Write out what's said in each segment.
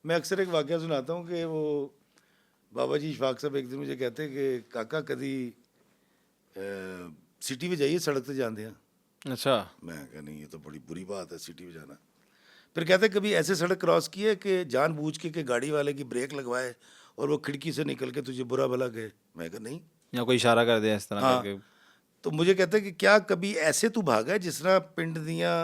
मैं अक्सर एक वाक़या सुनाता हूँ कि वो बाबा जी इशफाक साहब एक दिन मुझे कहते हैं कि काका कभी सिटी में जाइए सड़क से जाते हैं। अच्छा। मैं कहा नहीं, ये तो बड़ी बुरी बात है सिटी में जाना। फिर कहते हैं कभी ऐसे सड़क क्रॉस की है कि जानबूझ के कि गाड़ी वाले की ब्रेक लगवाए और वो खिड़की से निकल के तुझे बुरा भला कहे। मैं कहा नहीं। या कोई इशारा कर दिया इस तरह हाँ, करके। तो मुझे कहते हैं कि क्या कभी ऐसे तू भागा है जिस तरह पिंड दियाँ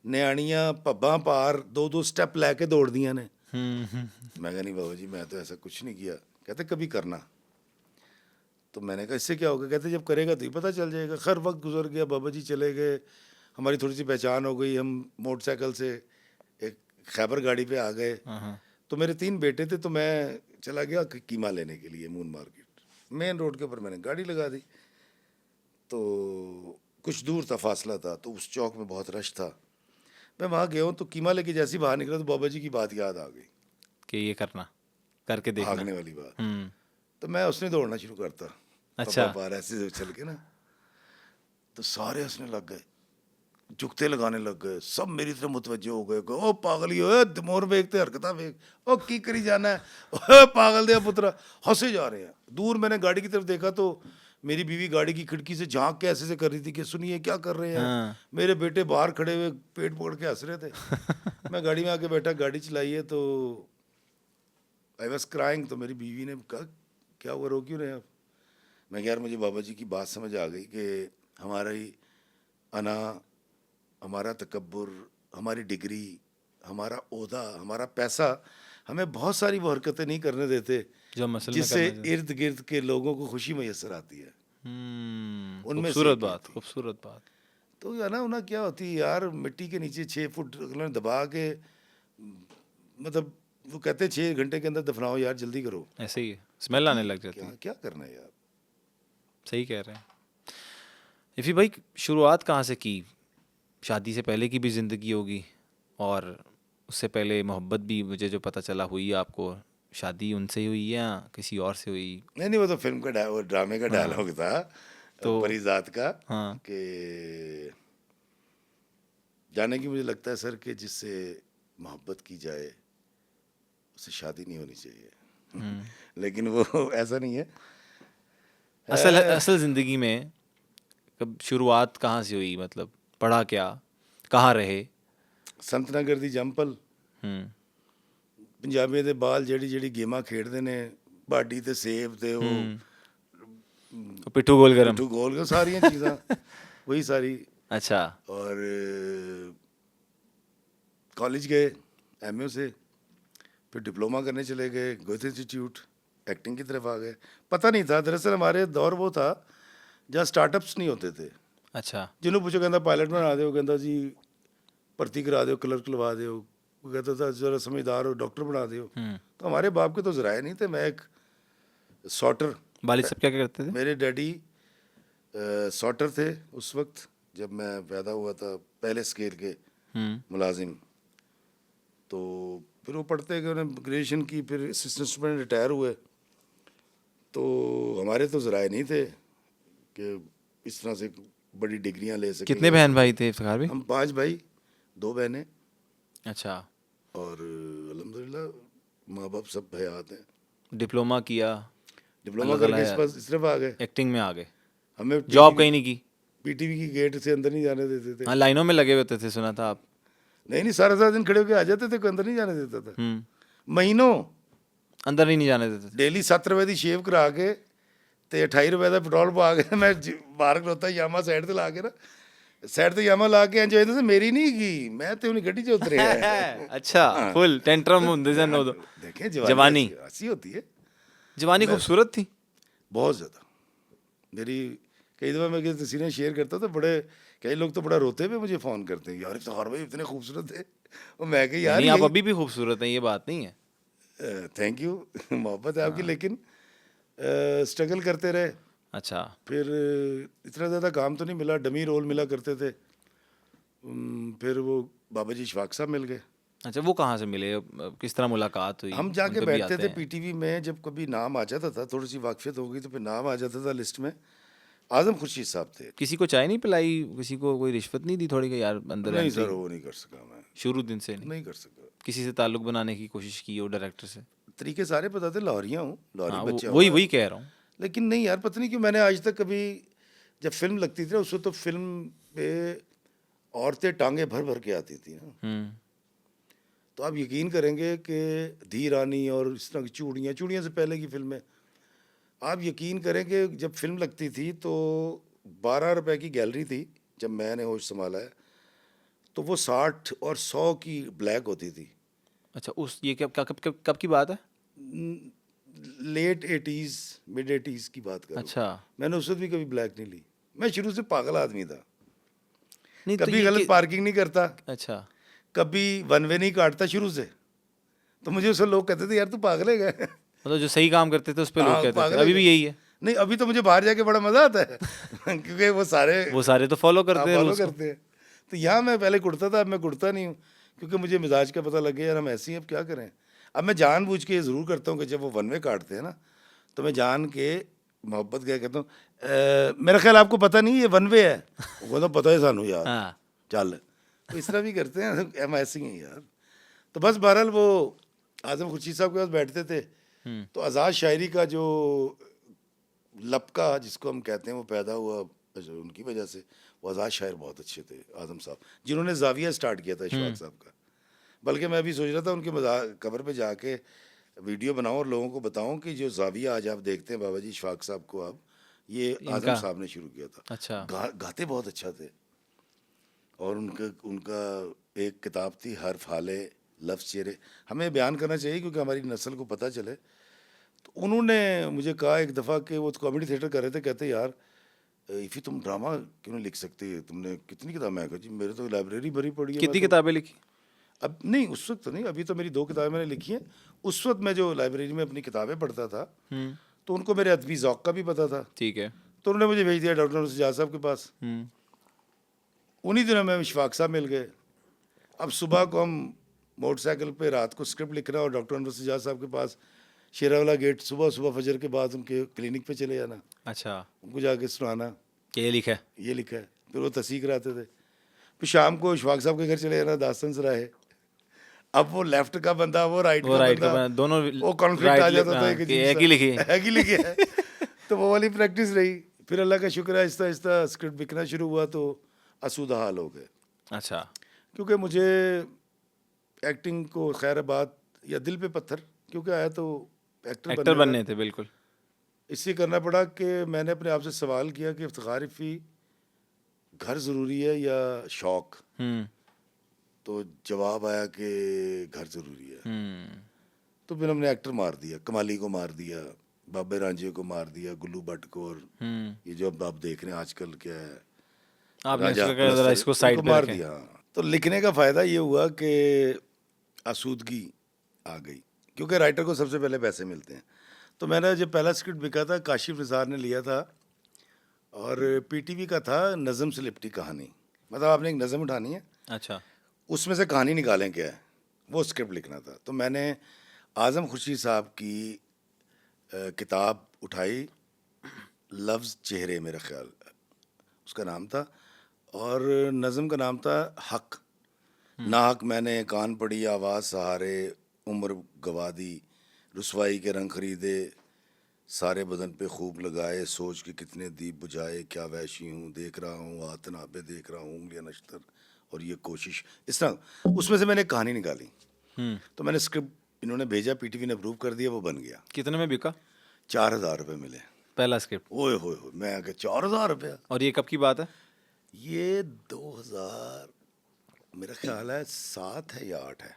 ਨਿਆਣੀਆਂ ਪੱਬਾਂ ਪਾਰ 2-2 स्टेप लैके दौड़दियां ने। मैं कहा नहीं बाबा जी, मैं तो ऐसा कुछ नहीं किया। कहते कभी करना। तो मैंने कहा इससे क्या होगा? कहते जब करेगा तो ही पता चल जाएगा। खैर वक्त गुजर गया, बाबा जी चले गए, हमारी थोड़ी सी पहचान हो गई, हम मोटरसाइकिल से एक खैबर गाड़ी पे आ गए। हाँ। तो मेरे 3 बेटे थे, तो मैं चला गया कीमा लेने के लिए मून मार्केट। मेन रोड के ऊपर मैंने गाड़ी लगा दी। तो कुछ दूर था, फासला था, तो उस चौक में बहुत रश था। मैं वहाँ गया हूँ तो कीमा लेके जैसे ही बाहर निकला तो बाबा जी की बात याद आ गई, कि ये करना, करके देखना। भागने वाली बात। हम्म। तो मैं उसने दौड़ना शुरू करता, अच्छा। पप्पा पार ऐसे चल के ना। तो सारे हंसने लग गए, जुगते लगाने लग गए, सब मेरी तरफ मुतवज्जो हो गए। ओ पागल ही ओए, मोर वेख ते हरकतां वेख, ओ की करी जाना है, ओए पागल दे पुत्रा। हंसे जा रहे हैं। दूर मैंने गाड़ी की तरफ देखा तो मेरी बीवी गाड़ी की खिड़की से झांक के ऐसे से कर रही थी कि सुनिए क्या कर रहे हैं। हाँ। मेरे बेटे बाहर खड़े हुए पेट पकड़ के हंस रहे थे। मैं गाड़ी में आके बैठा, गाड़ी चलाई है, तो आई वॉज क्राइंग। तो मेरी बीवी ने कहा क्या हुआ, रो क्यों रहे हैं आप? मैं यार मुझे बाबा जी की बात समझ आ गई कि हमारी अना, हमारा तकब्बुर, हमारी डिग्री, हमारा ओहदा, हमारा पैसा हमें बहुत सारी वो हरकतें नहीं करने देते जो हम असल में जिससे करना चाहते। इर्द गिर्द के लोगों को खुशी मैसर आती है। उनमें से खूबसूरत एक ये बात, थी। खूबसूरत बात। तो या ना उन्हें क्या होती है यार, मिट्टी के नीचे 6 फुट उन्होंने दबा के, मतलब वो कहते हैं 6 घंटे के अंदर दफनाओ यार, जल्दी करो। ऐसे ही है, तो स्मेल आने क्यों, लग जाती क्या है। क्या करना है यार। सही कह रहे हैं। इफ़ी भाई, शुरुआत कहाँ से की? शादी से पहले की भी ज़िंदगी होगी, और उससे पहले मोहब्बत भी मुझे जो पता चला हुई आपको, शादी उनसे ही हुई है या किसी और से हुई? नहीं नहीं, वो तो फिल्म का वो ड्रामे का हाँ। डायलॉग था, तो परिजात का, हाँ। कि जाने की मुझे लगता है सर कि जिससे मोहब्बत की जाए उससे शादी नहीं होनी चाहिए। लेकिन वो ऐसा नहीं है। असल असल ज़िंदगी में कब शुरुआत कहाँ से हुई? मतलब पढ़ा क्या, कहाँ रहे? संत नगर दी जंपल, हम्म। पंजाबियों ਦੇ ਬਾਲ ਜਿਹੜੀ ਜਿਹੜੀ ਗੇਮਾਂ ਖੇਡਦੇ ਨੇ, ਬਾਡੀ ਤੇ ਸੇਬ ਤੇ ਉਹ तो पिट्ठू गोल गरम। ਪਿੱਠੂ ਗੋਲ ਕੇ ਸਾਰੀਆਂ ਚੀਜ਼ਾਂ वही सारी। अच्छा। और कॉलेज गए एमए से, फिर डिप्लोमा करने चले गए गोयथ इंस्टीट्यूट, एक्टिंग की तरफ आ गए। पता नहीं था दरअसल हमारे दौर वो था जहाँ स्टार्टअप्स नहीं होते थे। अच्छा। ਜਿਹਨੂੰ ਪੁੱਛੋ ਕਹਿੰਦਾ ਪਾਇਲਟ ਬਣਾ ਦਿਓ, ਕਹਿੰਦਾ ਜੀ ਭर्ती करा दो, क्लर्क लवा दो। वो कहता था ज़रा समझदार हो डॉक्टर बना दो। तो हमारे बाप के तो ज़राए नहीं थे। मैं एक सॉटर, वालिद साहब क्या करते थे? मेरे डैडी सॉटर थे उस वक्त जब मैं पैदा हुआ था, पहले स्केल के मुलाजिम। तो फिर वो पढ़ते गए, उन्होंने ग्रेजुएशन की, फिर असिस्टेंट सुपरिटेंडेंट रिटायर हुए। तो हमारे तो ज़राए नहीं थे कि इस तरह से बड़ी डिग्रियां ले सकें। कितने बहन भाई थे इफ्तिखार भाई? हम 5 भाई, 2 बहनें, अच्छा। और अल्हम्दुलिल्लाह माँ बाप सब हयात हैं। डिप्लोमा किया, डिप्लोमा अल्लाह ताला करके इस है, पास इस तरफ आ गए। एक्टिंग में आ गए, हमें जॉब कहीं नहीं की? पीटीवी की गेट से अंदर नहीं जाने देते थे। हाँ, लाइनों में लगे होते थे, सुना था आप। नहीं नहीं, सारा सारा दिन खड़े होकर आ जाते थे, कोई अंदर नहीं जाने देता था। महीनों अंदर ही नहीं जाने देते थे। डेली 7 रुपए की शेव करा के ਤੇ 28 ਰੁਪਏ ਦਾ ਪੈਟਰੋਲ ਪਾ ਕੇ ਮੈਂ ਬਾਹਰ ਖਲੋਤਾ, ਯਾਮਾ ਸਾਈਡ ਤੇ ਲਾ ਕੇ ਨਾ, ਸਾਈਡ ਤੇ ਯਾਮਾ ਲਾ ਕੇ ਇੰਜ ਹੋਇਆ ਸੀ ਮੇਰੀ ਨਹੀਂ ਹੈਗੀ, ਮੈਂ ਤੇ ਉਹਨੇ ਗੱਡੀ 'ਚ ਉਤਰਿਆ। अच्छा, फुल टेंट्रम ਹੁੰਦੇ ਸਨ ਉਦੋਂ। देखें जवानी ऐसी होती है। जवानी खूबसूरत थी बहुत ज़्यादा। मेरी कई दफ़ा मैं किसी तस्वीरें शेयर करता तो बड़े, कई लोग तो बड़ा रोते हुए मुझे फ़ोन करते हैं, यार इफ्तिखार भाई इतने खूबसूरत थे। और मैं कही यार नहीं, आप यही, अभी भी खूबसूरत हैं, ये बात नहीं है। थैंक यू, मोहब्बत है आपकी। लेकिन स्ट्रगल करते रहे। अच्छा। फिर इतना ज़्यादा काम तो नहीं मिला, डमी रोल मिला करते थे। फिर वो बाबा जी इशफाक साहब मिल गए। अच्छा, वो कहाँ से मिले, किस तरह मुलाकात हुई? हम उन जाके पे भी बैठते आते थे हैं। पीटीवी में, जब कभी नाम आ जाता था, थोड़ी सी वाकफियत हो गई तो फिर नाम आ जाता था लिस्ट में, आजम खुर्शीद साहब थे। किसी को चाय नहीं पिलाई, किसी को कोई रिश्वत नहीं दी थोड़ी कि यार अंदर नहीं entry? सर, वो नहीं कर सका मैं, शुरू दिन से नहीं नहीं कर सका। किसी से ताल्लुक बनाने की कोशिश की हो डायरेक्टर से? तरीके सारे पता थे, लाहौरिया हूँ, लाहौरी हाँ बच्चा वही हुआ। वही कह रहा हूँ। लेकिन नहीं यार, पता नहीं क्यों मैंने आज तक कभी, जब फिल्म लगती थी ना उसमें तो फिल्म पे औरतें टांगे भर भर के आती थी ना, तो आप यकीन करेंगे कि धी रानी और इस तरह की चूड़ियाँ, चूड़ियाँ से पहले की फिल्में, आप यकीन करेंगे जब फिल्म लगती थी तो 12 रुपए की गैलरी थी जब मैंने होश संभाला है, तो वो 60 और 100 की ब्लैक होती थी। अच्छा उस ये कब की बात है? लेट 80s मिड 80s की बात कर रहा हूँ। अच्छा मैंने उस वक्त भी कभी ब्लैक नहीं ली। मैं शुरू से पागल आदमी था, नहीं तो कभी ये गलत पार्किंग नहीं करता, अच्छा कभी वन वे नहीं काटता शुरू से। तो मुझे उससे लोग कहते थे यार तू पागल है क्या? मतलब जो सही काम करते थे उस पे लोग हाँ, कहते पागल थे, है अभी क्या? भी यही है। नहीं, अभी तो मुझे बाहर जाके बड़ा मजा आता है क्योंकि वो सारे तो फॉलो करते हैं फॉलो rules को। करते हैं। तो यहाँ मैं पहले कुड़ता था, अब मैं कुड़ता नहीं हूँ, क्योंकि मुझे मिजाज का पता लग गया यार हम ऐसे ही, अब क्या करें। अब मैं जानबूझ के ये ज़रूर करता हूँ कि जब वो वन वे काटते हैं ना, तो मैं जान के मोहब्बत क्या कहता हूँ, मेरा ख्याल आपको पता नहीं ये वन वे है, वो तो पता है सानू यार, हाँ चल। तो इस तरह भी करते हैं, हम ऐसे ही हैं यार। तो बस बहरहाल वो आजम खुर्शीद साहब के पास बैठते थे, तो आज़ाद शायरी का जो लपका जिसको हम कहते हैं वो पैदा हुआ उनकी वजह से। वो आज़ाद शायर बहुत अच्छे थे आजम साहब, जिन्होंने जाविया स्टार्ट किया था इशफाक साहब का। बल्कि मैं अभी सोच रहा था उनके कबर पे जाके वीडियो बनाऊं और लोगों को बताऊं कि जो जाविया आज आप देखते हैं बाबा जी इशफाक साहब को, आप ये आजम साहब ने शुरू किया था। अच्छा गाते बहुत अच्छा थे। और उनका एक किताब थी हर्फ हाले लफ्ज़ चेहरे, हमें बयान करना चाहिए क्योंकि हमारी नस्ल को पता चले। तो उन्होंने मुझे कहा एक दफ़ा कि वो कॉमेडी थिएटर कर रहे थे, कहते यार इफ़ी तुम ड्रामा क्यों नहीं लिख सकते, तुमने कितनी किताब, मैं कहा जी मेरे तो लाइब्रेरी भरी पड़ी है। कितनी किताबें लिखी? अब नहीं, उस वक्त तो नहीं, अभी तो मेरी 2 किताबें मैंने लिखी हैं। उस वक्त मैं जो लाइब्रेरी में अपनी किताबें पढ़ता था तो उनको मेरे अदबी ज़ौक़ का भी पता था, ठीक है। तो उन्होंने मुझे भेज दिया डॉक्टर सजाद साहब के पास। उन्हीं दिनों में इशफाक साहब मिल गए। अब सुबह को हम मोटरसाइकिल पे रात को स्क्रिप्ट लिखना और डॉक्टर अनवर सजाद साहब के पास शेरावाला गेट, सुबह सुबह फजर के बाद उनके क्लिनिक पे चले जाना, अच्छा उनको जाके सुनाना कि ये लिखा है। ये लिखा है, फिर वो तस्दीक कराते थे। फिर शाम को इशफाक साहब के घर चले जाना दास्तन सराय। अब वो लेफ्ट का बंदा, वो राइट वो का राइट बंदा, का दोनों वो कॉन्फ्लिक्ट आ जाता था हाँ, एक कि अजीब एक सा, ही लिखी है। एक ही लिखे है। तो वो वाली प्रैक्टिस रही। फिर अल्लाह का शुक्र है आहिस्ता आहिस्ता स्क्रिप्ट बिकना शुरू हुआ तो आसूदा हाल हो गए। अच्छा क्योंकि मुझे एक्टिंग को खैर बात या दिल पे पत्थर क्योंकि आया तो एक्टर बनने थे बिल्कुल। इससे करना पड़ा कि मैंने अपने आप से सवाल किया कि इफ्तिखार रफ़ी घर ज़रूरी है या शौक़। तो जवाब आया कि घर ज़रूरी है। तो फिर हमने एक्टर मार दिया, कमाली को मार दिया, बाबे रांझे को मार दिया, गुल्लू भट्ट को, और ये जो अब आप देख रहे हैं आजकल क्या है, आपने राजा इसको जरा इसको साइड पे मार रखें। दिया। तो लिखने का फ़ायदा ये हुआ कि आसूदगी आ गई, क्योंकि राइटर को सबसे पहले पैसे मिलते हैं। तो मैंने जब पहला स्क्रिप्ट बिका था काशिफ निसार ने लिया था और पीटीवी का था नज़म से लिपटी कहानी, मतलब आपने एक नज़म उठानी है, अच्छा उसमें से कहानी निकालें क्या है, वो स्क्रिप्ट लिखना था। तो मैंने आज़म खुर्शीद साहब की किताब उठाई, लफ्ज़ चेहरे मेरा ख्याल उसका नाम था, और नज़म का नाम था हक। ना हक मैंने कान पड़ी आवाज़ सहारे, उम्र गवा दी, रुसवाई के रंग खरीदे, सारे बदन पे खूब लगाए, सोच के कितने दीप बुझाए, क्या वैशी हूँ देख रहा हूँ, आतनाबे देख रहा हूँ, उंगलियां नश्तर और ये कोशिश, इस तरह उसमें से मैंने कहानी निकाली। तो मैंने स्क्रिप्ट इन्होंने भेजा, पीटीवी ने अप्रूव कर दिया, वो बन गया। कितने में बिका? 4,000 रुपये मिले पहला स्क्रिप्ट। ओए होए होए, मैं आगे 4,000 रुपया। और ये कब की बात है? ये 2000 मेरा ख्याल है 7 है या 8 है।